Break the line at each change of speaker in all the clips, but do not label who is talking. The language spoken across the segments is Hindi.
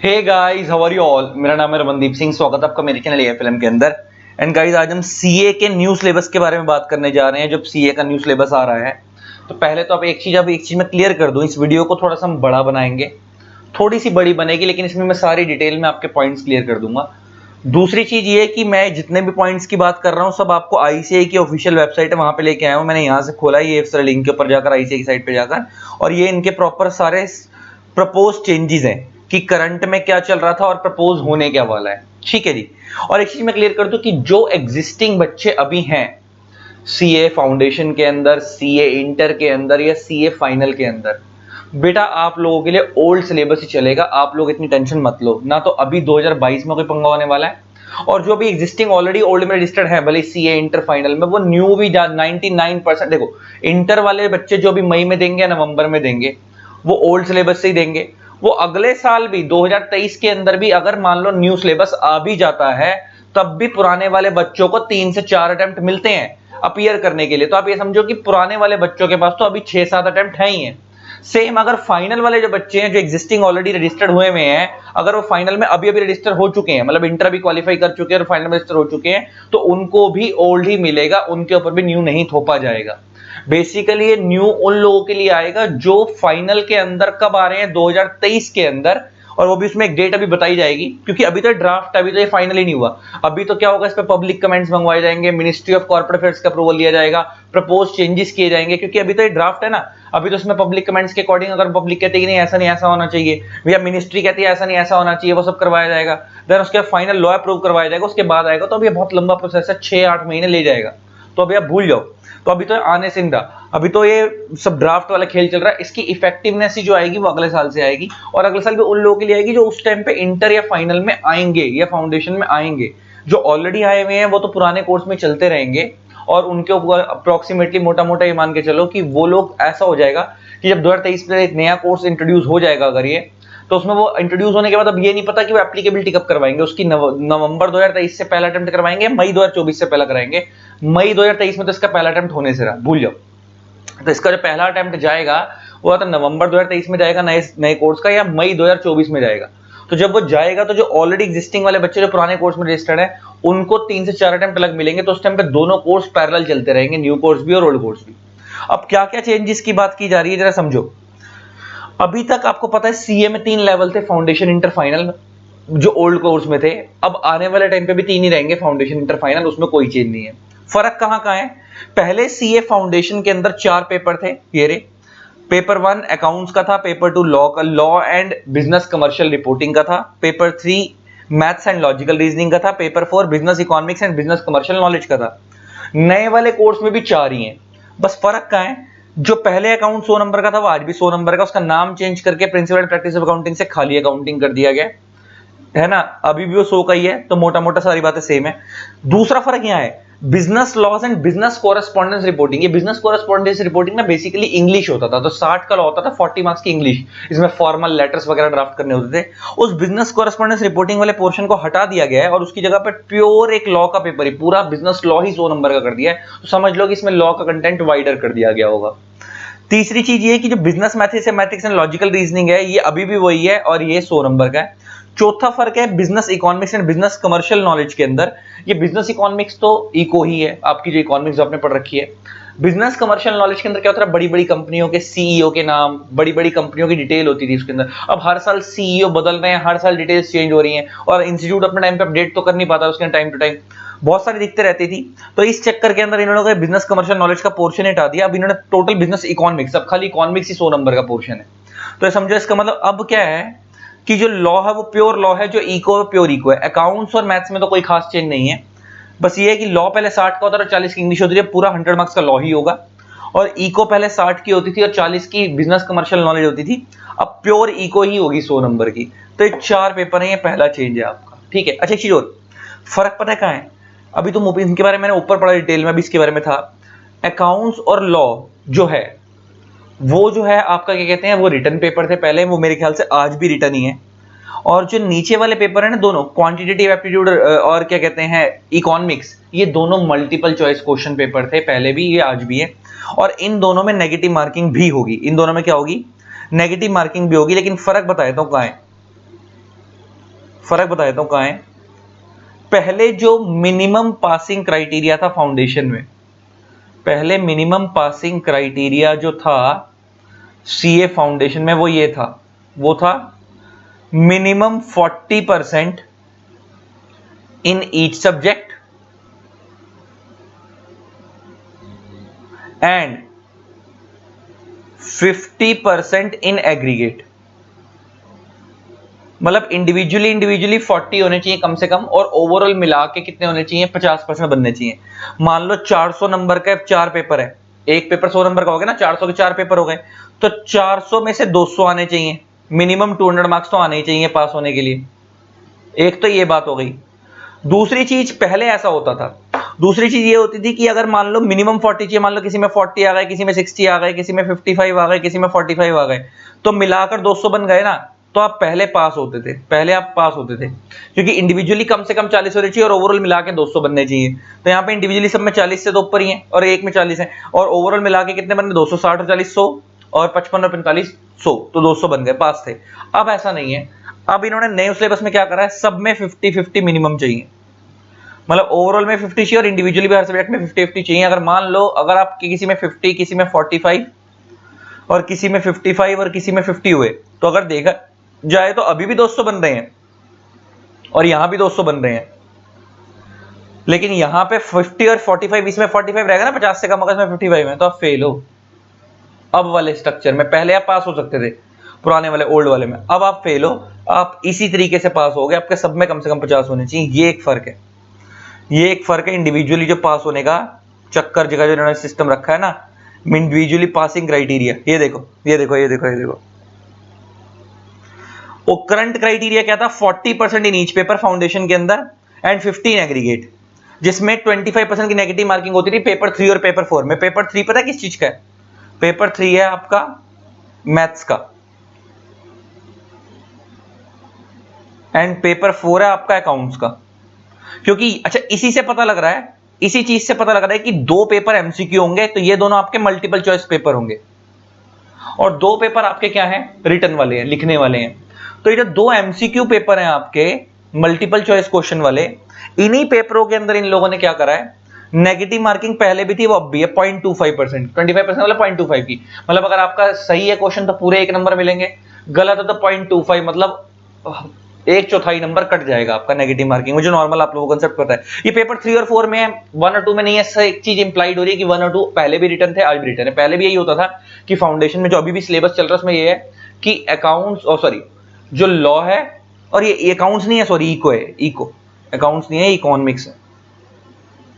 Hey guys, how are you all. मेरा नाम है रमनदीप सिंह। स्वागत है आपका मेरे चैनल ए फिल्म के अंदर। एंड गाइस, आज हम सीए के न्यू सिलेबस के बारे में बात करने जा रहे हैं। जब सीए का न्यू सिलेबस आ रहा है तो पहले तो आप एक चीज मैं क्लियर कर दूं, इस वीडियो को थोड़ा सा हम बड़ा बनाएंगे, थोड़ी सी बड़ी बनेगी, लेकिन इसमें मैं सारी डिटेल में आपके पॉइंट्स क्लियर कर दूंगा। दूसरी चीज ये है कि मैं जितने भी पॉइंट्स की बात कर रहा हूं सब आपको आईसीआई की ऑफिशियल वेबसाइट है वहां पे लेके आया हूं। मैंने यहां से खोला ये इस लिंक के ऊपर जाकर, आईसीआई की साइट पे जाकर, और ये इनके प्रॉपर सारे प्रपोज चेंजेस हैं कि करंट में क्या चल रहा था और प्रपोज होने क्या वाला है। ठीक है जी। और एक चीज मैं क्लियर कर दूं कि जो एग्जिस्टिंग बच्चे अभी हैं सीए फाउंडेशन के अंदर, सीए इंटर के अंदर या सीए फाइनल के अंदर, बेटा आप लोगों के लिए ओल्ड सिलेबस ही चलेगा। आप लोग इतनी टेंशन मत लो ना। तो अभी 2022 में कोई पंगा होने वाला है, और जो भी एग्जिस्टिंग ऑलरेडी ओल्ड में रजिस्टर्ड है भले सीए इंटर फाइनल में, वो न्यू भी 99%। देखो, इंटर वाले बच्चे जो भी मई में देंगे या नवंबर में देंगे वो ओल्ड सिलेबस से ही देंगे। वो अगले साल भी 2023 के अंदर भी अगर मान लो न्यू सिलेबस आ भी जाता है तब भी पुराने वाले बच्चों को 3 से 4 अटेम्प्ट मिलते हैं अपीयर करने के लिए। तो आप ये समझो कि पुराने वाले बच्चों के पास तो अभी 6-7 अटेम्प्ट है ही हैं। सेम अगर फाइनल वाले जो बच्चे हैं जो एग्जिस्टिंग ऑलरेडी रजिस्टर्ड हुए हैं, अगर वो फाइनल में अभी अभी रजिस्टर हो चुके हैं, मतलब इंटर भी क्वालिफाई कर चुके हैं और फाइनल में रजिस्टर हो चुके हैं, तो उनको भी ओल्ड ही मिलेगा, उनके ऊपर भी न्यू नहीं थोपा जाएगा। बेसिकली ये न्यू उन लोगों के लिए आएगा जो फाइनल के अंदर कब आ रहे हैं, 2023 के अंदर। और वो भी उसमें एक डेट अभी बताई जाएगी, क्योंकि अभी तो ड्राफ्ट, अभी तो ये फाइनल ही नहीं हुआ। अभी तो क्या होगा, इस पे पब्लिक कमेंट्स मंगवाए जाएंगे, मिनिस्ट्री ऑफ कॉर्पोरेट अफेयर्स का अप्रूवल लिया जाएगा, प्रपोज चेंजेस किए जाएंगे, क्योंकि अभी तो ये ड्राफ्ट है ना। अभी तो इसमें पब्लिक कमेंट्स के अकॉर्डिंग अगर पब्लिक कहती है कि नहीं ऐसा नहीं ऐसा होना चाहिए, भैया मिनिस्ट्री कहती है ऐसा नहीं ऐसा होना चाहिए, वो सब करवाया जाएगा। देन उसके फाइनल लॉ अप्रूव करवाया जाएगा, उसके बाद आएगा। तो अभी बहुत लंबा प्रोसेस है, 6-8 महीने ले जाएगा। तो अभी आप भूल जाओ। तो अभी तो आने से रहा, अभी तो ये सब ड्राफ्ट वाला खेल चल रहा है। इसकी इफेक्टिवनेस ही जो आएगी वो अगले साल से आएगी, और अगले साल भी उन लोगों के लिए आएगी जो उस टाइम पे इंटर या फाइनल में आएंगे या फाउंडेशन में आएंगे। जो ऑलरेडी आए हुए हैं वो तो पुराने कोर्स में चलते रहेंगे, और उनके ऊपर अप्रोक्सीमेटली मोटा मोटा ये मान के चलो कि वो लोग, ऐसा हो जाएगा कि जब 2023 में एक नया कोर्स इंट्रोड्यूस हो जाएगा अगर ये, तो उसमें वो इंट्रोड्यूस होने के बाद अब ये नहीं पता कि वो एप्लीकेबिलिटी कब करवाएंगे उसकी। नवंबर 2023 से पहला अटेम्प्ट करवाएंगे, मई 2024 से पहला कराएंगे। मई 2023 में तो इसका पहला अटेम्प्ट होने से रहा, भूल जाओ। तो इसका जो पहला अटेम्प्ट जाएगा वो तो नवंबर 2023 में जाएगा नए नए कोर्स का, या मई 2024 में जाएगा। तो जब वो जाएगा तो जो ऑलरेडी एग्जिस्टिंग वाले बच्चे जो पुराने कोर्स में रजिस्टर्ड है उनको 3 से 4 अटेम्प्ट अलग मिलेंगे। तो उस टाइम पे दोनों कोर्स पैरेलल चलते रहेंगे, न्यू कोर्स भी और ओल्ड कोर्स भी। अब क्या क्या चेंजेस की बात की जा रही है जरा समझो। अभी तक आपको पता है सीए में 3 लेवल थे, फाउंडेशन इंटर फाइनल, जो ओल्ड कोर्स में थे। अब आने वाले टाइम पे भी 3 ही रहेंगे, फाउंडेशन इंटर फाइनल, उसमें कोई चेंज नहीं है। फर्क कहां कहां है। पहले सीए फाउंडेशन के अंदर 4 पेपर थे, ये रे। पेपर 1 अकाउंट्स का था, पेपर 2 लॉ का, law and business commercial reporting का था, paper 3 maths and logical reasoning का था, paper 4 business economics and business commercial knowledge का था। नए वाले कोर्स में भी 4 ही हैं। बस फर्क कहां है, जो पहले अकाउंट 100 नंबर का था वो आज भी 100 नंबर का, उसका नाम चेंज करके principle and practice of accounting से खाली अकाउंटिंग कर दिया गया है ना। अभी भी वो 100 का ही है, तो मोटा मोटा सारी बातें सेम है। दूसरा फर्क यहां है business loss and business correspondence reporting. ये बिजनेस कोरेस्पॉन्डेंस रिपोर्टिंग ना बेसिकली इंग्लिश होता था, तो 60 का लॉ होता था, 40 मार्क्स की इंग्लिश, इसमें फॉर्मल लेटर्स वगैरह ड्राफ्ट करने होते थे। उस बिजनेस कोरेस्पॉन्डेंस रिपोर्टिंग वाले पोर्शन को हटा दिया गया है और उसकी जगह पर प्योर एक लॉ का पेपर ही, पूरा बिजनेस लॉ ही 100 नंबर का कर दिया है। तो समझ लो कि इसमें लॉ का कंटेंट वाइडर कर दिया गया होगा। तीसरी चीज ये कि जो business mathematics and logical reasoning है ये अभी भी वही है, और ये 100 नंबर का है। चौथा फर्क है business economics and business commercial knowledge के अंदर। ये बिजनेस इकोनॉमिक्स तो इको ही है, आपकी जो इकोनॉमिक्स आपने पढ़ रखी है। बिजनेस कमर्शियल नॉलेज के अंदर क्या होता है, बड़ी बड़ी कंपनियों के सीईओ के नाम, बड़ी बड़ी कंपनियों की डिटेल होती थी उसके अंदर। अब हर साल सीईओ बदल रहे हैं, हर साल डिटेल्स चेंज हो रही हैं, और इंस्टीट्यूट अपने टाइम पे अपडेट तो कर नहीं पाता उसके टाइम टू टाइम, बहुत सारी दिक्कतें रहती थी। तो इस चक्कर के अंदर इन्होंने बिजनेस कमर्शियल नॉलेज का पोर्शन हटा दिया। अब इन्होंने टोटल बिजनेस इकोनॉमिक्स, अब खाली इकोनॉमिक्स ही 100 नंबर का पोर्शन है। तो ये समझो, इसका मतलब अब क्या है कि जो लॉ है वो प्योर लॉ है, जो इको है प्योर इको है। अकाउंट्स और मैथ्स में तो कोई खास चेंज नहीं है, बस ये है कि लॉ पहले 60 का होता था और 40 की इंग्लिश होती थी, पूरा 100 मार्क्स का लॉ ही होगा। और इको पहले 60 की होती थी और 40 की बिजनेस कमर्शियल नॉलेज होती थी, अब प्योर इको ही होगी 100 नंबर की। तो ये 4 पेपर है, ये पहला चेंज है आपका। ठीक है। अच्छा, एक चीज और, फर्क पता है कहां है। अभी तो इनके बारे में मैंने ऊपर पढ़ा डिटेल में, अभी इसके बारे में था। अकाउंट्स और लॉ जो है वो जो है आपका क्या कहते हैं, वो रिटर्न पेपर थे पहले, वो मेरे ख्याल से आज भी रिटर्न ही है। और जो नीचे वाले पेपर है ना दोनों, क्वांटिटेटिव एप्टीट्यूड और क्या कहते हैं इकोनॉमिक्स, ये दोनों मल्टीपल चॉइस क्वेश्चन पेपर थे पहले भी, ये आज भी है। और इन दोनों में नेगेटिव मार्किंग भी होगी, इन दोनों में क्या होगी, नेगेटिव मार्किंग भी होगी। लेकिन फर्क बताया तो कहां है, फर्क बता देता हूं कहां है। पहले जो मिनिमम पासिंग क्राइटेरिया था फाउंडेशन में, पहले मिनिमम पासिंग क्राइटेरिया जो था सीए फाउंडेशन में वो ये था, वो था minimum 40% in each subject and 50% in aggregate. मतलब इंडिविजुअली 40 होने चाहिए कम से कम, और ओवरऑल मिला के कितने होने चाहिए, 50% बनने चाहिए। मान लो 400 नंबर का 4 पेपर है, एक पेपर 100 नंबर का हो गया ना, 400 के 4 पेपर हो गए, तो 400 में से 200 आने चाहिए, मिनिमम 200 मार्क्स तो आने ही चाहिए पास होने के लिए। एक तो ये बात हो गई। दूसरी चीज, पहले ऐसा होता था, दूसरी चीज ये होती थी कि अगर मान लो मिनिमम 40 चाहिए, मान लो किसी में 40 आ गए, किसी में 60 आ गए, किसी में 55 आ गए, किसी में 45 आ गए, तो मिलाकर 200 बन गए ना, तो आप पहले पास होते थे, पहले आप पास होते थे, क्योंकि इंडिविजुअली कम से कम 40 होने चाहिए और ओवरऑल मिला के 200 बनने चाहिए। तो यहाँ पे इंडिविजुअली सब में 40 से तो ऊपर ही है और एक में 40 है, और ओवरऑल मिला के कितने बनने, 260 और 40 100, और 55 और 45 100, तो 200 बन गए, पास थे। अब ऐसा नहीं है, अब इन्होंने नए सिलेबस में क्या करा है, सब में 50-50 मिनिमम चाहिए, मतलब ओवरऑल में 50 चाहिए और इंडिविजुअली भी हर सब्जेक्ट में 50-50 चाहिए। अगर मान लो अगर आपके किसी में 50, किसी में 45 और किसी में 55 और किसी में 50 हुए, तो अगर देखा जाए तो अभी भी 200 बन रहे हैं और यहां भी 200 बन रहे हैं, लेकिन यहां पे 50 और 45, इसमें 45 रहेगा ना, 50 से कम, अगर इसमें 55 है तो आप फेल हो। अब वाले स्ट्रक्चर में पहले आप पास हो सकते थे, पुराने वाले ओल्ड वाले में, अब आप फेल हो, आप इसी तरीके से पास हो गए, आपके सब में कम से कम 50 होने चाहिए। ये एक फर्क है, ये एक फर्क है इंडिविजुअली जो पास होने का चक्कर जगह जो इन्होंने सिस्टम रखा है ना, इंडिविजुअली पासिंग क्राइटेरिया। ये देखो ये देखो ये देखो ये देखो, वो करंट क्राइटेरिया क्या था, 40% इन ईच पेपर फाउंडेशन के अंदर एंड 15 एग्रीगेट, जिसमें 25% की नेगेटिव मार्किंग होती थी पेपर 3 और पेपर 4 में। पेपर 3 पता है किस चीज का है, पेपर 3 है आपका मैथ्स का, एंड पेपर 4 है आपका अकाउंट्स का। क्योंकि अच्छा, इसी से पता लग रहा है, इसी चीज से पता लग रहा है कि 2 पेपर एमसीक्यू होंगे, तो ये दोनों आपके मल्टीपल चॉइस पेपर होंगे, और 2 पेपर आपके क्या हैं, रिटन वाले हैं, लिखने वाले हैं। तो ये जो 2 एमसीक्यू पेपर हैं आपके मल्टीपल चॉइस क्वेश्चन वाले, इन्हीं पेपरों के अंदर इन लोगों ने क्या करा है, नेगेटिव मार्किंग पहले भी थी, वो अब भी है 0.25%, 25% मतलब 0.25 की, मतलब अगर आपका सही है क्वेश्चन तो पूरे 1 नंबर मिलेंगे, गलत है तो 0.25, मतलब 1/4 नंबर कट जाएगा आपका नेगेटिव मार्किंग में, जो नॉर्मल आप लोगों को कंसेप्ट पता है। ये पेपर 3 और 4 में है, 1 और 2 में नहीं है। इससे एक चीज इंप्लाइड हो रही है कि 1 और 2 पहले भी रिटर्न थे, आज भी रिटर्न है। पहले भी यही होता था कि फाउंडेशन में जो अभी भी सिलेबस चल रहा है उसमें ये है कि अकाउंट्स, और सॉरी जो लॉ है, और ये अकाउंट्स नहीं है, सॉरी इको है, इको, अकाउंट्स नहीं है, इकोनॉमिक्स है,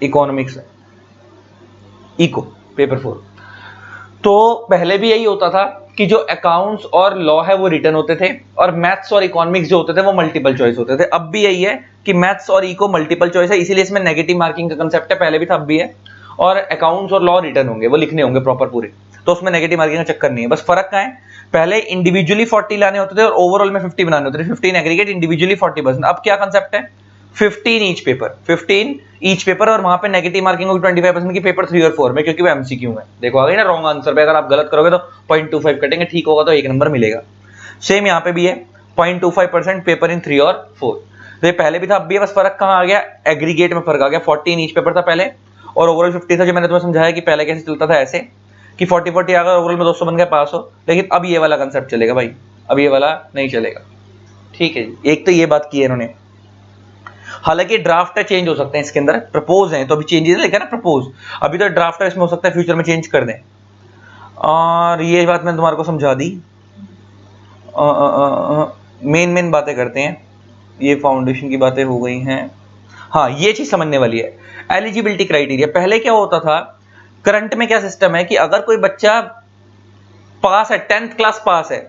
इकोनॉमिक्स है, इको पेपर 4। तो पहले भी यही होता था कि जो अकाउंट्स और लॉ है वो रिटर्न होते थे, और मैथ्स और इकोनॉमिक्स जो होते थे वो मल्टीपल चॉइस होते थे। अब भी यही है कि मैथ्स और इको मल्टीपल चॉइस है, इसीलिए इसमें नेगेटिव मार्किंग का कंसेप्ट है, पहले भी था अब भी है, और अकाउंट्स और लॉ रिटर्न होंगे, वो लिखने होंगे प्रॉपर पूरे, तो उसमें नेगेटिव मार्किंग का चक्कर नहीं है। बस फर्क क्या है, पहले इंडिविजुअली 40 लाने होते थे और ओवरऑल में 50 बनाने होते थे, 15 एग्रीगेट, इंडिविजुअली 40%। अब क्या कंसेप्ट है, 15 ईच पेपर, 15 ईच पेपर, और वहां पे नेगेटिव मार्किंग होगी 25% की पेपर 3 और 4 में, क्योंकि वो एमसीक्यू है। देखो आ गई ना रॉन्ग आंसर पे, अगर आप गलत करोगे तो 0.25 कटेंगे, ठीक होगा तो 1 नंबर मिलेगा। सेम यहाँ पे भी है, 0.25% पेपर इन 3 और 4। तो ये पहले भी था अब भी है, बस फर्क कहाँ आ गया, एग्रीगेट में फर्क आ गया। 14 ईच पेपर था पहले और ओवरऑल 50 था, जो मैंने तुम्हें समझाया कि पहले कैसे चलता था, ऐसे कि 40-40 आ गया, ओवरऑल में 200 बन गया, पास हो। लेकिन अब ये वाला कंसेप्ट चलेगा भाई, अब ये वाला नहीं चलेगा। ठीक है जी, एक तो ये बात की है इन्होंने। हालांकि ड्राफ्ट है, चेंज हो सकते हैं इसके अंदर, प्रपोज है तो अभी चेंजेस लिखा है ना प्रपोज, अभी तो ड्राफ्ट है, इसमें हो सकता है फ्यूचर में चेंज कर दें। और ये बात मैंने तुम्हारे को समझा दी। मेन बातें करते हैं, ये फाउंडेशन की बातें हो गई हैं। हाँ, ये चीज समझने वाली है, एलिजिबिलिटी क्राइटेरिया। पहले क्या होता था, करंट में क्या सिस्टम है कि अगर कोई बच्चा पास है, 10th क्लास पास है,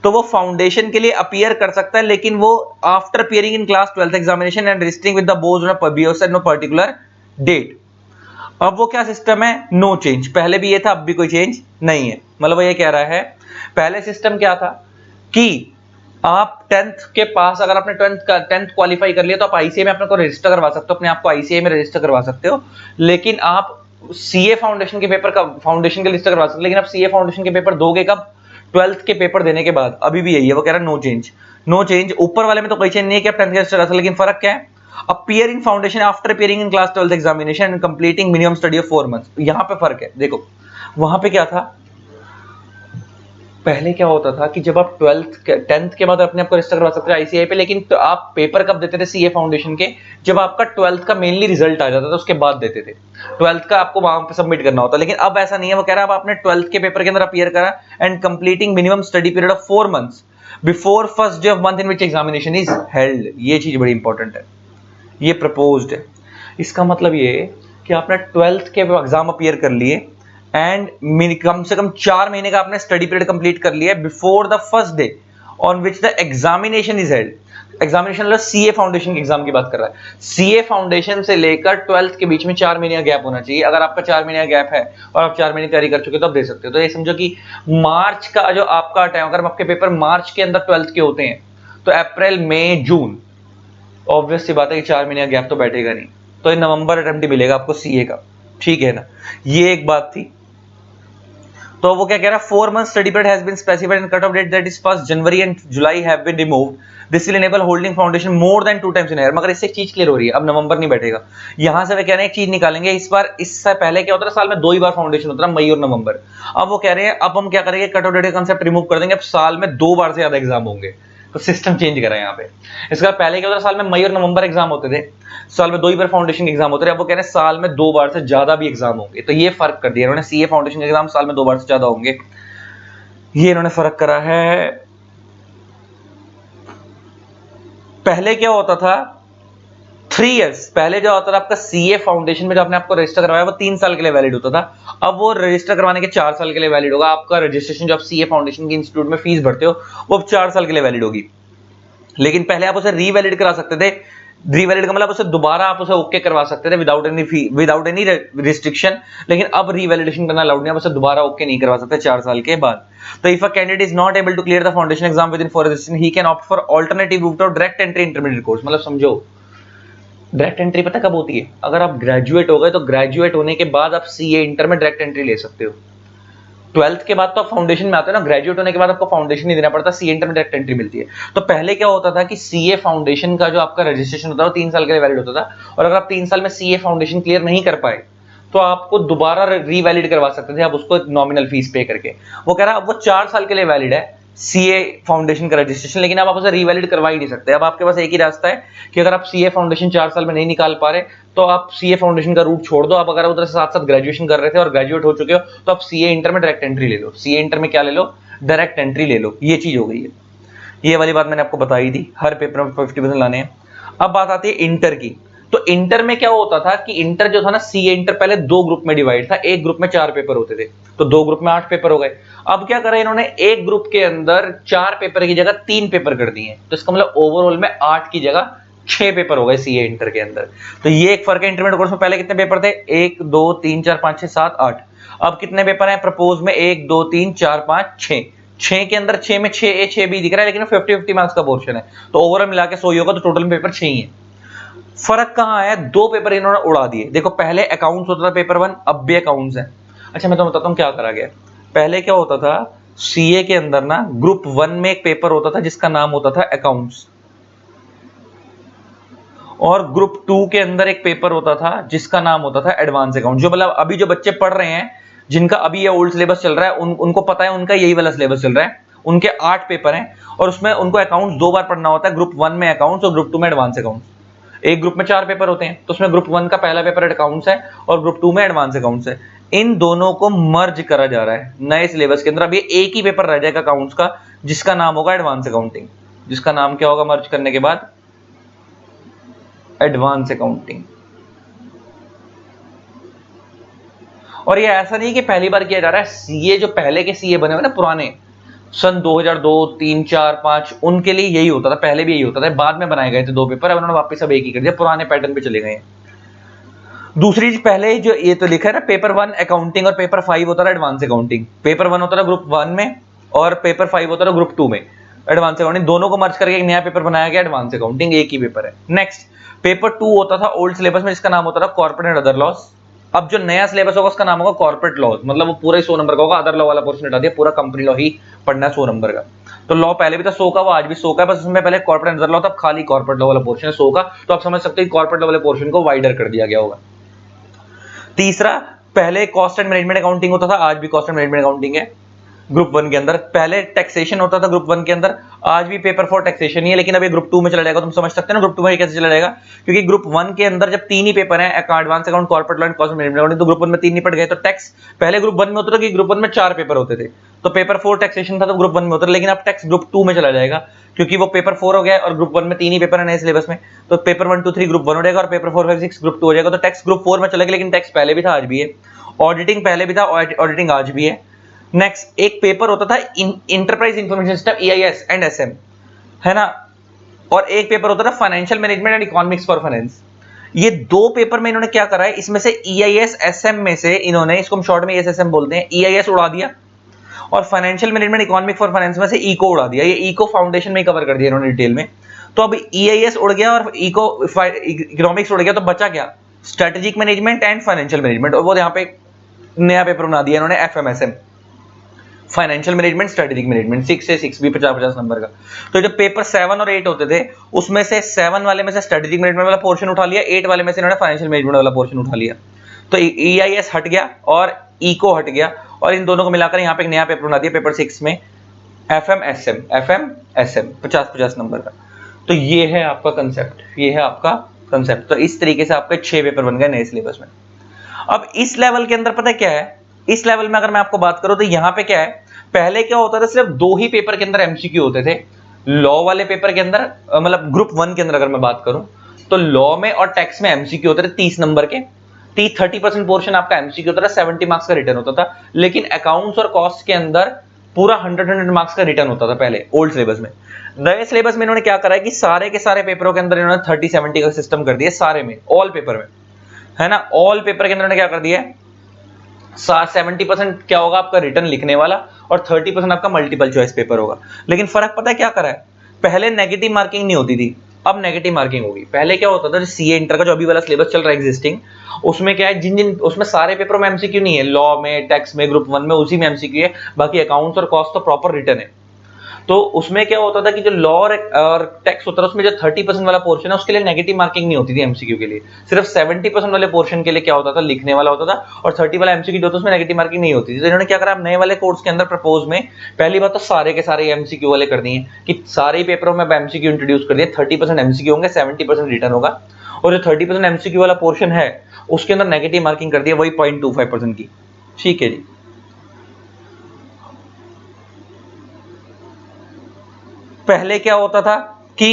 तो वो फाउंडेशन के लिए अपीयर कर सकता है, लेकिन वो after appearing in class 12th examination and registering with the board on no particular date. अब वो क्या सिस्टम है, नो चेंज। पहले भी ये था, अब भी कोई चेंज नहीं है। मतलब वो ये कह रहा है, पहले सिस्टम क्या था कि आप 10th के पास, अगर आपने 10th क्वालिफाई कर लिया तो आप आईसीए में अपने को रजिस्टर करवा सकते हो, अपने आप को आईसीए में रजिस्टर करवा सकते हो। लेकिन आप सीए फाउंडेशन के पेपर का फाउंडेशन के रजिस्टर करवा सकते हो, लेकिन आप सीए फाउंडेशन के पेपर दोगे कब, 12th के पेपर देने के बाद अभी भी यही है, वो कह रहा है नो चेंज, नो चेंज। ऊपर वाले में तो कोई चेंज नहीं है कि आप 10th क्लास चला, लेकिन फर्क क्या है, appear in foundation after appearing in class 12th examination and completing minimum study of 4 months. यहां पे फर्क है, देखो वहां पे क्या था, पहले क्या होता था कि जब आप 10th के बाद अपने आप को रजिस्टर करवा सकते थे आईसीआई पे, लेकिन तो आप पेपर कब देते थे सीए फाउंडेशन के, जब आपका 12th का मेनली रिजल्ट आ जाता था उसके बाद देते थे, 12th का आपको वहां पे सबमिट करना होता। लेकिन अब ऐसा नहीं है, वो कह रहा है अब आपने 12th के पेपर के अंदर अपीयर करा and completing minimum study period of 4 months before first day of month in which examination is held. ये चीज बड़ी इंपॉर्टेंट है, ये प्रपोज्ड है। इसका मतलब ये कि आपने 12th के एग्जाम अपीयर कर लिए एंड कम से कम 4 महीने का आपने स्टडी पीरियड कंप्लीट कर लिया before the first day on which the examination is held. Examination मतलब सीए फाउंडेशन के एग्जाम की बात कर रहा है। सीए फाउंडेशन से लेकर 12th के बीच में 4 महीने का गैप होना चाहिए। अगर आपका 4 महीने का गैप है और आप 4 महीने तैयारी कर चुके तो आप दे सकते हो। तो ये समझो कि मार्च का जो आपका टाइम, अगर आपके पेपर मार्च के अंदर 12th के होते हैं तो अप्रैल मई जून, ऑब्वियस सी बात है कि 4 महीने का गैप तो बैठेगा नहीं, तो ये नवंबर अटेम्प्ट ही मिलेगा आपको सीए का, ठीक है ना। ये एक बात थी। तो वो क्या कह रहा है, 4 months study period has been specified and cut-off date that is past January and July have been removed. This will enable holding foundation more than 2 times in a year। मगर इससे एक चीज क्लियर हो रही है, अब नवंबर नहीं बैठेगा। यहां से वे कह रहे हैं एक चीज निकालेंगे इस बार, इससे पहले क्या होता था साल में 2 ही बार फाउंडेशन होता था, मई और नवंबर। अब वो कह रहे हैं अब हम क्या करेंगे, कट ऑफ डेट का कंसेप्ट रिमूव कर देंगे, अब साल में 2 बार से ज्यादा एग्जाम होंगे। तो सिस्टम चेंज करा है यहाँ पे। इसका पहले क्या होता था, साल में मई और नवंबर एग्जाम होते थे, साल में 2 ही बार फाउंडेशन के एग्जाम होते थे। अब वो कह रहे हैं साल में 2 बार से ज्यादा भी एग्जाम होंगे। तो ये फर्क कर दिया इन्होंने, सीए फाउंडेशन के एग्जाम साल में 2 बार से ज्यादा होंगे, ये इन्होंने फर्क करा है। पहले क्या होता था, 3 इयर्स पहले जो होता था आपका सीए फाउंडेशन में जो आपने आपको रजिस्टर करवाया वो 3 साल के लिए वैलिड होता था। अब वो रजिस्टर करवाने के 4 साल के लिए वैलिड होगा। आपका रजिस्ट्रेशन जो आप सीए फाउंडेशन के इंस्टीट्यूट में फीस भरते हो वो अब 4 साल के लिए वैलिड होगी। लेकिन पहले आप उसे रीवैलिड करा सकते थे। रीवैलिड का मतलब उसे दोबारा आप उसे ओके करवा सकते थे विदाउट एनी फी, विदाउट एनी रिस्ट्रिक्शन। लेकिन अब रीवैलिडेशन करना अलाउड नहीं है, आप उसे दोबारा ओके नहीं करवा सकते 4 साल के बाद। तो if a candidate is not able to clear the foundation exam within 4 registration he can opt for alternative route of direct entry intermediate course. मतलब समझो, डायरेक्ट एंट्री पता कब होती है, अगर आप ग्रेजुएट हो गए तो ग्रेजुएट होने के बाद आप सीए इंटर में डायरेक्ट एंट्री ले सकते हो। 12th के बाद तो आप फाउंडेशन में आते हो ना, ग्रेजुएट होने के बाद आपको फाउंडेशन नहीं देना पड़ता, सीए इंटर में डायरेक्ट एंट्री मिलती है। तो पहले क्या होता था कि सीए फाउंडेशन का जो आपका रजिस्ट्रेशन होता है वो 3 साल के लिए वैलिड होता था, और अगर आप 3 साल में सीए फाउंडेशन क्लियर नहीं कर पाए तो आपको दोबारा रीवैलिड करवा सकते थे, आप उसको नॉमिनल फीस पे करके। वो कह रहा है अब वो 4 साल के लिए वैलिड है सीए फाउंडेशन का रजिस्ट्रेशन, लेकिन अब आप उसे रीवैलिड करवा ही नहीं सकते। अब आपके पास एक ही रास्ता है कि अगर आप सीए फाउंडेशन 4 साल में नहीं निकाल पा रहे तो आप सीए फाउंडेशन का रूट छोड़ दो। आप अगर उधर से साथ साथ ग्रेजुएशन कर रहे थे और ग्रेजुएट हो चुके हो तो आप सीए इंटर में डायरेक्ट एंट्री ले लो। सीए इंटर में क्या ले लो, डायरेक्ट एंट्री ले लो। ये चीज हो गई है, ये वाली बात मैंने आपको बताई थी, हर पेपर में 50% लाने हैं। अब बात आती है इंटर की। तो इंटर में क्या होता था कि इंटर जो था ना, सीए इंटर पहले 2 ग्रुप में डिवाइड था, एक ग्रुप में 4 पेपर होते थे, तो 2 ग्रुप में 8 पेपर हो गए। अब क्या करा इन्होंने, एक ग्रुप के अंदर 4 पेपर की जगह 3 पेपर कर दिए, तो इसका मतलब ओवरऑल में 8 की जगह 6 पेपर हो गए सीए इंटर के अंदर। तो ये एक फर्क है। इंटरमीडिएट कोर्स में पहले कितने पेपर थे, 1 2 3 4 5 6 7 8। अब कितने पेपर हैं प्रपोज में, 1 2 3 4 5 6। 6 के अंदर 6 में 6A 6B दिख रहा है, लेकिन 50-50 मार्क्स का पोर्शन है, तो ओवरऑल मिला के 100 ही होगा, तो टोटल में पेपर 6 ही है। फर्क कहां है, 2 पेपर इन्होंने उड़ा दिए। देखो पहले अकाउंट्स होता था पेपर 1, अब भी अकाउंट्स है। अच्छा मैं तो बताता हूं क्या करा गया। पहले क्या होता था, सीए के अंदर ना ग्रुप 1 में एक पेपर होता था जिसका नाम होता था अकाउंट्स, और ग्रुप 2 के अंदर एक पेपर होता था जिसका नाम होता था एडवांस अकाउंट। जो मतलब अभी जो बच्चे पढ़ रहे हैं, जिनका अभी ये ओल्ड सिलेबस चल रहा है, उनको पता है, उनका यही वाला सिलेबस चल रहा है। उनके 8 पेपर हैं और उसमें उनको अकाउंट्स 2 बार पढ़ना होता है, ग्रुप 1 में अकाउंट्स और ग्रुप 2 में एडवांस अकाउंट्स। एक ग्रुप में 4 पेपर होते हैं, तो उसमें ग्रुप 1 का पहला पेपर अकाउंट्स है और ग्रुप 2 में एडवांस अकाउंट्स है। इन दोनों को मर्ज करा जा रहा है नए सिलेबस के अंदर। अब ये एक ही पेपर रह जाएगा अकाउंट्स का, जिसका नाम होगा एडवांस अकाउंटिंग। जिसका नाम क्या होगा मर्ज करने के बाद, एडवांस अकाउंटिंग। और ये ऐसा नहीं कि पहली बार किया जा रहा है, सीए जो पहले के सीए बने हुए ना पुराने, सन 2002 3 4 5, उनके लिए यही होता था, पहले भी यही होता था। बाद में बनाए गए थे 2 पेपर, अब उन्होंने वापस सब एक ही कर दिया, पुराने पैटर्न पे चले गए हैं। दूसरी चीज, पहले जो ये तो लिखा है ना, पेपर 1 अकाउंटिंग और पेपर 5 होता था एडवांस अकाउंटिंग। पेपर 1 होता था ग्रुप 1 में और पेपर 5 होता था ग्रुप 2 में एडवांस अकाउंटिंग। दोनों को मर्ज करके एक नया पेपर बनाया गया एडवांस अकाउंटिंग, एक ही पेपर है। नेक्स्ट, पेपर 2 होता था ओल्ड सिलेबस में, जिसका नाम होता था कॉर्पोरेट एंड अदर लॉस। अब जो नया सिलेबस होगा उसका नाम होगा कॉर्पोरेट लॉ, मतलब वो पूरा ही 100 नंबर का होगा। अदर लॉ वाला पोर्शन हटा दिया, पूरा कंपनी लॉ ही पढ़ना है 100 नंबर का। तो लॉ पहले भी था 100 का, वो आज भी 100 का, बस उसमें पहले कॉर्पोरेट अंडर लॉ था, खाली कॉर्पोरेट लॉ वाला पोर्शन है 100 का। तो आप समझ सकते हैं कॉर्पोरेट लॉ वाले पोर्शन को वाइडर कर दिया गया होगा। तीसरा, पहले कॉस्ट एंड मैनेजमेंट अकाउंटिंग होता था, आज भी कॉस्ट एंड मैनेजमेंट अकाउंटिंग है ग्रुप 1 के अंदर। पहले टैक्सेशन होता था ग्रुप 1 के अंदर, आज भी पेपर फॉर टैक्सेशन ही है, लेकिन अब ये ग्रुप 2 में चला जाएगा। तुम समझ सकते हैं ना ग्रुप 2 में कैसे चला जाएगा, क्योंकि ग्रुप 1 के अंदर जब 3 ही पेपर हैं, advance account, corporate law and cost management accounting, तो ग्रुप 1 में 3 निपट गए। तो टैक्स पहले ग्रुप 1 में होता था कि ग्रुप 1 में 4 पेपर होते थे, तो पेपर 4 टैक्सेशन था तो ग्रुप 1 में होता था, लेकिन अब टैक्स ग्रुप 2 में चला जाएगा, क्योंकि वो पेपर 4 हो गया और ग्रुप 1 में 3 ही पेपर है नए सिलेबस में। तो पेपर 1 2 3 ग्रुप 1 हो जाएगा और पेपर 4 5 6 ग्रुप 2 हो जाएगा। तो टैक्स ग्रुप 4 में चलेगा, लेकिन टैक्स पहले भी था आज भी है, ऑडिटिंग पहले भी था, ऑडिटिंग आज भी है। नेक्स्ट, एक पेपर होता था enterprise information system EIS and SM, है ना, और एक पेपर होता था financial management and economics for finance. ये दो पेपर में इन्होंने क्या करा है, इसमें से EIS SM में से इन्होंने, इसको हम शॉर्ट में EIS-SM बोलते हैं, EIS उड़ा दिया और financial management economic for finance में से इको उड़ा दिया। ये इको फाउंडेशन में कवर कर दिया इन्होंने डिटेल में। तो अब EIS उड़ गया और इको इकोनॉमिक्स उड़ गया, तो बचा क्या, strategic management and financial management, और वो यहाँ पे नया पेपर बना दिया इन्होंने FMSM, financial management strategic management, 6 से 6 भी 50-50 नंबर का। तो जब पेपर 7 और 8 होते थे, उसमें से 7 वाले में से स्ट्रेटेजिक मैनेजमेंट वाला पोर्शन उठा लिया, 8 वाले में से इन्होंने फाइनेंशियल मैनेजमेंट वाला पोर्शन उठा लिया। तो EIS हट गया और इको हट गया, और इन दोनों को मिलाकर यहाँ पे एक नया पेपर बना दिया पेपर 6 में, FMSM 50-50 नंबर का। तो ये है आपका कंसेप्ट, ये है आपका कंसेप्ट। तो इस तरीके से आपके 6 पेपर बन गए नए सिलेबस में। अब इस लेवल के अंदर पता क्या है, इस लेवल में अगर मैं आपको बात करूं तो यहां पे क्या है, पहले क्या होता था, सिर्फ 2 ही पेपर के अंदर MCQ होते थे। लॉ वाले पेपर के अंदर, मतलब ग्रुप 1 के अंदर अगर मैं बात करूं तो लॉ में और टैक्स में MCQ होते थे 30 नंबर के, 30% पोर्शन आपका MCQ होता था, 70 मार्क्स का रिटर्न होता था। लेकिन अकाउंट्स और कॉस्ट के अंदर पूरा 100 मार्क्स का रिटर्न होता था पहले ओल्ड सिलेबस में। नए सिलेबस में इन्होंने क्या करा है कि सारे के सारे पेपरों के अंदर इन्होंने 30-70 का सिस्टम कर दिया, सारे में, ऑल पेपर में, है ना, ऑल पेपर के अंदर क्या कर दिया है, 70% क्या होगा आपका रिटर्न लिखने वाला और 30% आपका मल्टीपल चॉइस पेपर होगा। लेकिन फर्क पता है क्या करा है, पहले नेगेटिव मार्किंग नहीं होती थी, अब नेगेटिव मार्किंग होगी। पहले क्या होता था, CA इंटर का जो अभी वाला सिलेबस चल रहा है एग्जिस्टिंग, उसमें क्या है, जिन उसमें सारे पेपरों में MCQ नहीं है, लॉ में, टैक्स में, ग्रुप 1 में उसी में MCQ है, बाकी अकाउंट्स और कॉस्ट तो प्रॉपर रिटर्न है। तो उसमें क्या होता था कि जो लॉ और टैक्स होता था उसमें जो 30% वाला पोर्शन है उसके लिए नेगेटिव मार्किंग नहीं होती थी MCQ के लिए, सिर्फ 70% वाले पोर्शन के लिए क्या होता था, लिखने वाला होता था, और 30 वाला MCQ जो होता था उसमें नेगेटिव मार्किंग नहीं होती थी। तो इन्होंने क्या करा, नए वाले कोर्स के अंदर प्रपोज में पहली बात तो सारे के सारे MCQ वाले कर दिए कि सारे पेपरों में MCQ इंट्रोड्यूस कर दिए, 30% MCQ होंगे, 70% रिटर्न होगा, और जो 30% MCQ वाला पोर्शन है उसके अंदर नेगेटिव मार्किंग कर दिया वही 0.25% की। ठीक है जी। पहले क्या होता था कि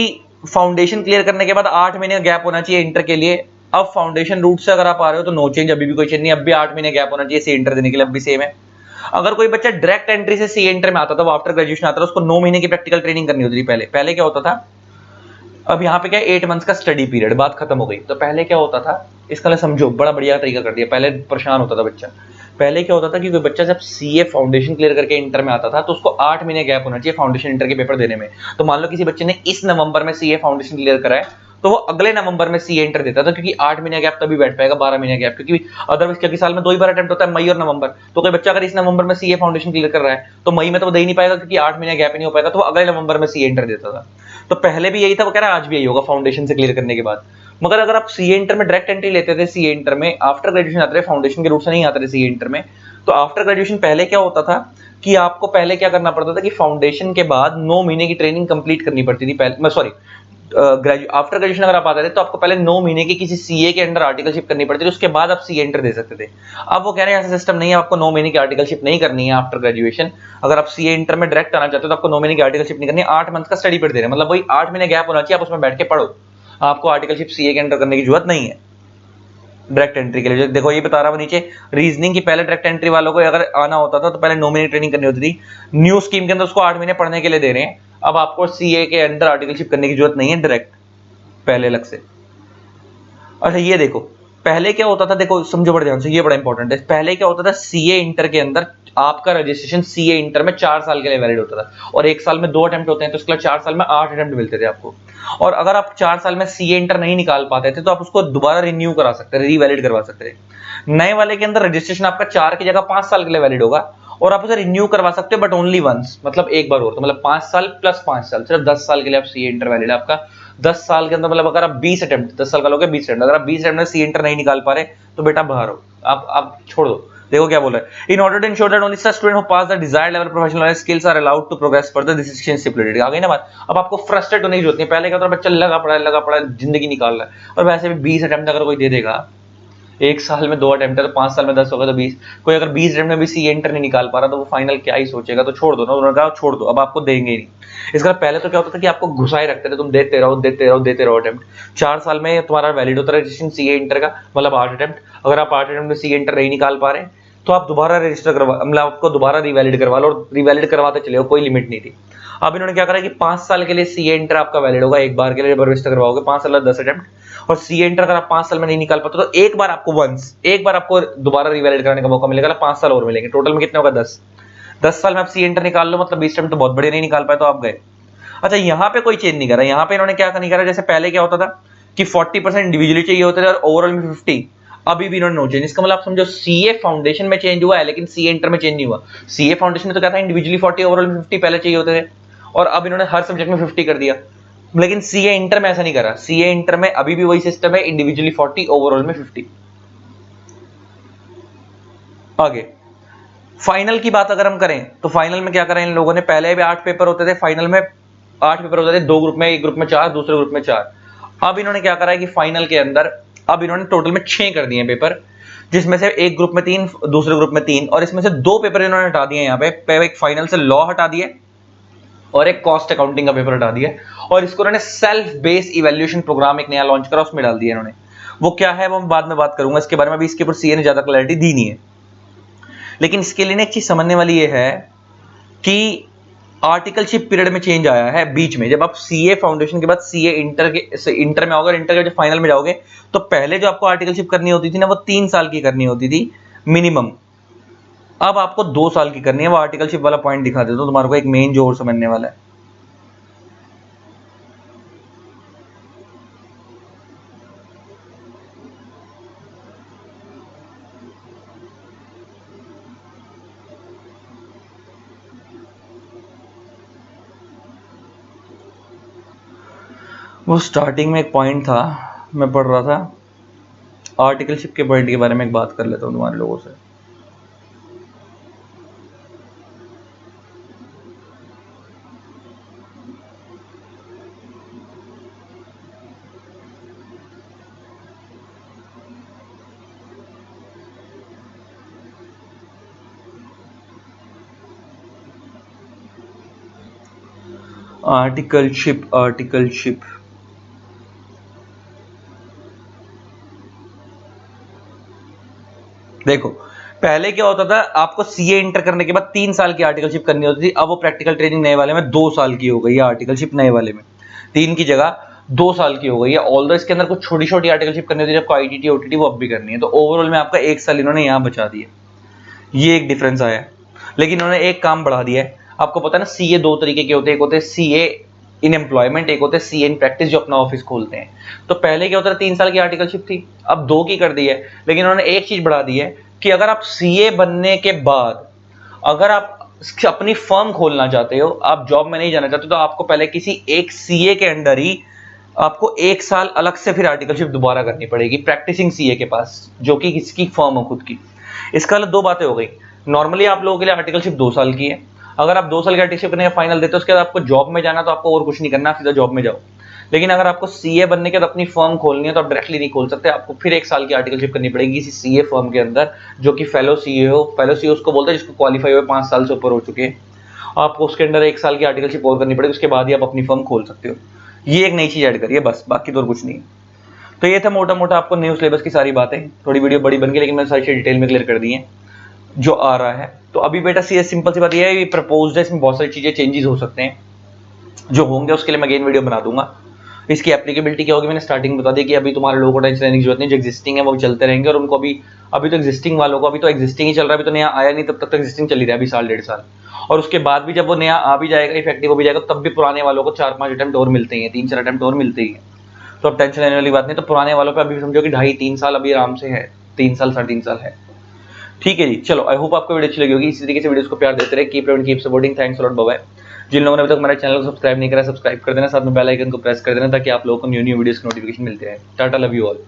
फाउंडेशन क्लियर करने के बाद 8 महीने गैप होना चाहिए इंटर के लिए। अब फाउंडेशन रूट से अगर आप आ रहे हो तो नो चेंज, अभी भी कोई चेंज नहीं, अब भी 8 महीने गैप होना चाहिए सी इंटर देने के लिए, अब भी सेम है। अगर कोई बच्चा डायरेक्ट एंट्री से सी इंटर में आता था, वो आफ्टर ग्रेजुएशन आता था, उसको 9 महीने की प्रैक्टिकल ट्रेनिंग करनी होती थी। पहले क्या होता था, अब यहाँ पे क्या 8 मंथ्स का स्टडी पीरियड, बात खत्म हो गई। तो पहले क्या होता था, इसका समझो, बड़ा बढ़िया तरीका कर दिया। पहले परेशान होता था बच्चा, पहले क्या होता था कि कोई बच्चा जब CA फाउंडेशन क्लियर करके इंटर में आता था तो उसको 8 महीने गैप होना चाहिए फाउंडेशन इंटर के पेपर देने में। तो मान लो किसी बच्चे ने इस नवंबर में CA फाउंडेशन क्लियर करा है, तो वो अगले नवंबर में CA इंटर देता था, क्योंकि 8 महीने गैप तभी बैठ पाएगा, 12 महीने गैप, क्योंकि अदरवाइज क्योंकि साल में 2 ही बार अटेम्प्ट होता है, मई और नवंबर। तो कोई बच्चा अगर इस नवंबर में CA फाउंडेशन क्लियर कर रहा है तो मई में तो वो दे ही नहीं पाएगा, क्योंकि 8 महीने गैप ही नहीं हो पाएगा, तो वो अगले नवंबर में CA इंटर देता था। तो पहले भी यही था, वो कह रहा है आज भी यही होगा फाउंडेशन से क्लियर करने के बाद। मगर अगर आप CA इंटर में डायरेक्ट एंट्री लेते थे, CA इंटर में आफ्टर ग्रेजुएशन आते थे, फाउंडेशन के रूट से नहीं आते थे CA इंटर में, तो आफ्टर ग्रेजुएशन पहले क्या होता था कि आपको पहले क्या करना पड़ता था कि फाउंडेशन के बाद 9 महीने की ट्रेनिंग कंप्लीट करनी पड़ती थी। पहले सॉरी, आफ्टर ग्रेजुएशन अगर आप आते थे तो आपको पहले 9 महीने की किसी CA के अंडर आर्टिकलशिप करनी पड़ती थी, उसके बाद आप CA इंटर दे सकते थे। अब वो कह रहे हैं ऐसा सिस्टम नहीं है, आपको 9 महीने की आर्टिकलशिप नहीं करनी है आफ्टर ग्रेजुएशन। अगर आप CA इंटर में डायरेक्ट आना चाहते हो तो आपको 9 महीने की आर्टिकलशिप नहीं करनी है, 8 मंथ का स्टडी पीरियड दे रहे हैं, मतलब वही 8 महीने गैप होना चाहिए, आप उसमें बैठ के पढ़ो, आपको आर्टिकलशिप CA के अंडर करने की जरूरत नहीं है डायरेक्ट एंट्री के लिए। देखो ये बता रहा हूं नीचे रीजनिंग की, पहले डायरेक्ट एंट्री वालों को अगर आना होता था तो पहले 9 महीने ट्रेनिंग करनी होती थी, न्यू स्कीम के अंदर उसको 8 महीने पढ़ने के लिए दे रहे हैं। अब आपको CA के अंडर आर्टिकलशिप करने की जरूरत नहीं है डायरेक्ट, पहले अलग से। अच्छा ये देखो, पहले क्या होता था, देखो समझो बड़े ध्यान से, ये बड़ा इंपॉर्टेंट है। पहले क्या होता था, CA इंटर के अंदर आपका रजिस्ट्रेशन CA इंटर में 4 साल के लिए वैलिड होता था, और 1 साल में 2 अटेम्प्ट होते हैं, तो इसके लिए 4 साल में 8 अटेम्प्ट मिलते थे आपको। और अगर आप 4 साल में CA इंटर नहीं निकाल पाते थे तो आप उसको दोबारा रिन्यू करा सकते थे, रीवैलिड करवा सकते थे। नए वाले के अंदर रजिस्ट्रेशन आपका 4 की जगह 5 साल के लिए वैलिड होगा, और आप उसे रिन्यू करवा सकते हो बट ओनली वंस, मतलब एक बार और, तो मतलब 5 साल प्लस 5 साल, सिर्फ 10 साल के लिए आप सीए इंटर वैलिड है आपका। 10 साल के अंदर मतलब अगर आप 20 अटेम्प्ट, 10 साल का लोगे 20 अटेम्प्ट, अगर आप 20 अटेम्प्ट में सी इंटर नहीं निकाल पा रहे तो बेटा बाहर हो, आप छोड़ दो। देखो क्या बोल रहा है, in order to ensure that only such student who pass the desired level professional skills are allowed to progress further, this is stipulated. आ गई ना बात। अब आपको फ्रस्ट्रेट होने की जरूरत नहीं, पहले क्या था बच्चा लगा पड़ा जिंदगी निकाल रहा है, और वैसे भी 20 अटेम्प्ट अगर कोई दे देगा, एक साल में 2 अटेम्प्ट है तो 5 साल में 10 होगा तो 20, कोई अगर 20 अटेम्प्ट में भी सी एंटर नहीं निकाल पा रहा तो वो फाइनल क्या ही सोचेगा, तो छोड़ दो ना। उन्होंने कहा छोड़ दो, अब आपको देंगे ही नहीं। इसका पहले तो क्या होता था कि आपको घुसाए रखते थे, तुम देते रहो अटेम्प्ट। 4 साल में तुम्हारा वैलिड होता है रजिस्ट्रेशन सी इंटर का, मतलब 8 अटेम्प्ट। अगर आप 8 अटेम्प्ट में सी इंटर नहीं निकाल पा रहे तो आप दोबारा रजिस्टर करवा, मतलब आपको दोबारा रिवैलिड करवा लो, और रिवैलिड करवाते चले हो, कोई लिमिट नहीं थी। अब इन्होंने क्या करा कि 5 साल के लिए सी इंटर आपका वैलिड होगा, एक बार के लिए रजिस्टर करवाओगे 5 साल 10 अटेम्प्ट, और सी इंटर अगर आप 5 साल में नहीं निकाल पाते तो एक बार आपको दोबारा रिवैलिड कराने का मौका मिलेगा, 5 साल और मिलेंगे, टोटल में कितने होगा 10। 10 साल में आप सी इंटर निकाल लो, मतलब 20 अटेम्प्ट तो बहुत बढ़िया, नहीं निकाल पाए तो आप गए। अच्छा, यहाँ पे कोई चेंज नहीं करा, यहाँ पे इन्होंने क्या नहीं करा, जैसे पहले क्या होता था कि 40% इंडिविजुअली चाहिए होते थे और ओवरऑल में 50, अभी भी इन्होंने नो चेंज। इसका मतलब आप समझो सीए फाउंडेशन में चेंज हुआ है लेकिन सीए इंटर में चेंज नहीं हुआ। सीए फाउंडेशन में तो क्या था, इंडिविजुअली 40 ओवरऑल में 50 पहले चाहिए होते थे, और अब इन्होंने हर सब्जेक्ट में 50 कर दिया। लेकिन सीए इंटर में ऐसा नहीं करा, सीए इंटर में अभी भी वही सिस्टम है, इंडिविजुअली 40 ओवरऑल में 50। आगे फाइनल की बात अगर हम करें तो फाइनल में क्या करें इन लोगों ने, पहले भी 8 पेपर होते थे, फाइनल में 8 पेपर होते थे, 2 ग्रुप में, एक ग्रुप में 4, दूसरे ग्रुप में 4। अब इन्होंने क्या करा है कि फाइनल के अंदर अब इन्होंने टोटल में 6 कर दिए पेपर, जिसमें से एक ग्रुप में 3, दूसरे ग्रुप में 3, और इसमें से 2 पेपर इन्होंने हटा दिए यहाँ पे, एक फाइनल से लॉ हटा दिए और एक कॉस्ट अकाउंटिंग का पेपर हटा दिया, और इसको उन्होंने सेल्फ बेस्ड इवैल्यूएशन प्रोग्राम एक नया लॉन्च करा, उसमें डाल दिया इन्होंने। वो क्या है वो मैं बाद में बात करूंगा इसके बारे में, अभी इसके ऊपर सीए ने ज्यादा क्लैरिटी दी नहीं है। लेकिन इसके लिए एक चीज समझने वाली ये है कि आर्टिकलशिप पीरियड में चेंज आया है बीच में, जब आप सीए फाउंडेशन के बाद सीए इंटर में आओगे, इंटर के जब फाइनल में जाओगे तो पहले जो आपको आर्टिकलशिप करनी होती थी ना, वो 3 साल की करनी होती थी मिनिमम, अब आपको 2 साल की करनी है। वो आर्टिकलशिप वाला पॉइंट दिखा देता हूं तुम्हारे को, एक मेन जो और समझने वाला है। वो स्टार्टिंग में एक पॉइंट था, मैं पढ़ रहा था आर्टिकलशिप के पॉइंट के बारे में, एक बात कर लेता हूं तुम्हारे लोगों से। आर्टिकलशिप देखो, पहले क्या होता था, आपको सीए इंटर करने के बाद 3 साल की आर्टिकलशिप करनी होती थी, अब वो प्रैक्टिकल ट्रेनिंग नए वाले में 2 साल की हो गई है, आर्टिकलशिप नए वाले में 3 की जगह 2 साल की हो गई है। ऑल्दो इसके अंदर कुछ छोटी छोटी आर्टिकलशिप करनी होती है, जब आईटीटी ओटीटी वो अब भी करनी है, तो ओवरऑल में आपका 1 साल इन्होंने यहाँ बचा दिया, ये एक डिफरेंस आया। लेकिन इन्होंने एक काम बढ़ा दिया है, आपको पता है ना सीए 2 तरीके के होते हैं, एक होते हैं सीए इन एम्प्लॉयमेंट, एक होते हैं सीए इन प्रैक्टिस जो अपना ऑफिस खोलते हैं। तो पहले क्या होता था, 3 साल की आर्टिकलशिप थी, अब 2 की कर दी है। लेकिन उन्होंने एक चीज बढ़ा दी है कि अगर आप सीए बनने के बाद अगर आप अपनी फर्म खोलना चाहते हो, आप जॉब में नहीं जाना चाहते, तो आपको पहले किसी एक सीए के अंडर ही आपको 1 साल अलग से फिर आर्टिकलशिप दोबारा करनी पड़ेगी प्रैक्टिसिंग सीए के पास, जो कि किसकी फर्म हो खुद की। इसका मतलब 2 बातें हो गई, नॉर्मली आप लोगों के लिए आर्टिकलशिप 2 साल की है, अगर आप 2 साल की आर्टिकलशिप करने का फाइनल देते हो उसके बाद आपको जॉब में जाना, तो आपको और कुछ नहीं करना, सीधा जॉब में जाओ। लेकिन अगर आपको सीए बनने के बाद अपनी फर्म खोलनी है तो आप डायरेक्टली नहीं खोल सकते, आपको फिर 1 साल की आर्टिकलशिप करनी पड़ेगी किसी सीए फर्म के अंदर, जो कि फेलो सीए हो। फेलो सीए उसको बोलते हैं जिसको क्वालिफाई हुए 5 साल से ऊपर हो चुके हैं, आपको उसके अंदर 1 साल की आर्टिकलशिप और करनी पड़ेगी, उसके बाद ही आप अपनी फर्म खोल सकते हो। ये एक नई चीज ऐड करिए बस, बाकी तो और कुछ नहीं। तो ये था मोटा मोटा आपको न्यू सिलेबस की सारी बातें, थोड़ी वीडियो बड़ी बन गई लेकिन मैंने सारी चीज डिटेल में क्लियर कर दी है जो आ रहा है। तो अभी बेटा सी सिंपल सी बात ये है, प्रपोज्ड है, इसमें बहुत सारी चीजें चेंजेस हो सकते हैं, जो होंगे उसके लिए मैं अगेन वीडियो बना दूंगा। इसकी एप्लीकेबिलिटी क्या होगी मैंने स्टार्टिंग में बता दी कि अभी तुम्हारे लोगों को टेंशन लेने की जरूरत नहीं, जो एग्जिस्टिंग है वो चलते रहेंगे, और उनको अभी तो एग्जिस्टिंग वालों को अभी तो एग्जिस्टिंग ही चल रहा है, अभी तो नया आया नहीं, तब तक तो एग्जिस्टिंग चल ही रहा है अभी साल 1.5 साल, और उसके बाद भी जब वो नया आ भी जाएगा, इफेक्टिव हो भी जाएगा, तब भी पुराने वालों को 4-5 अटेम्प्ट और मिलते हैं, 3-4 अटेम्प्ट और मिलते ही हैं। तो अब टेंशन लेने वाली बात नहीं, तो पुराने वालों पर अभी समझो कि 2.5-3 साल अभी आराम से है, 3 साल 3.5 साल है। ठीक है जी, चलो आई होप आपको वीडियो अच्छी लगी होगी। इसी तरीके से वीडियोस को प्यार देते रहे, keep loving keep supporting, thanks a lot, bye bye. जिन लोगों ने अभी तक हमारे चैनल को सब्सक्राइब नहीं करा, सब्सक्राइब कर देना, साथ में बेल आइकन को प्रेस कर देना ताकि आप लोगों को न्यू वीडियोस की नोटिफिकेशन मिलते रहे। Tata, love you all.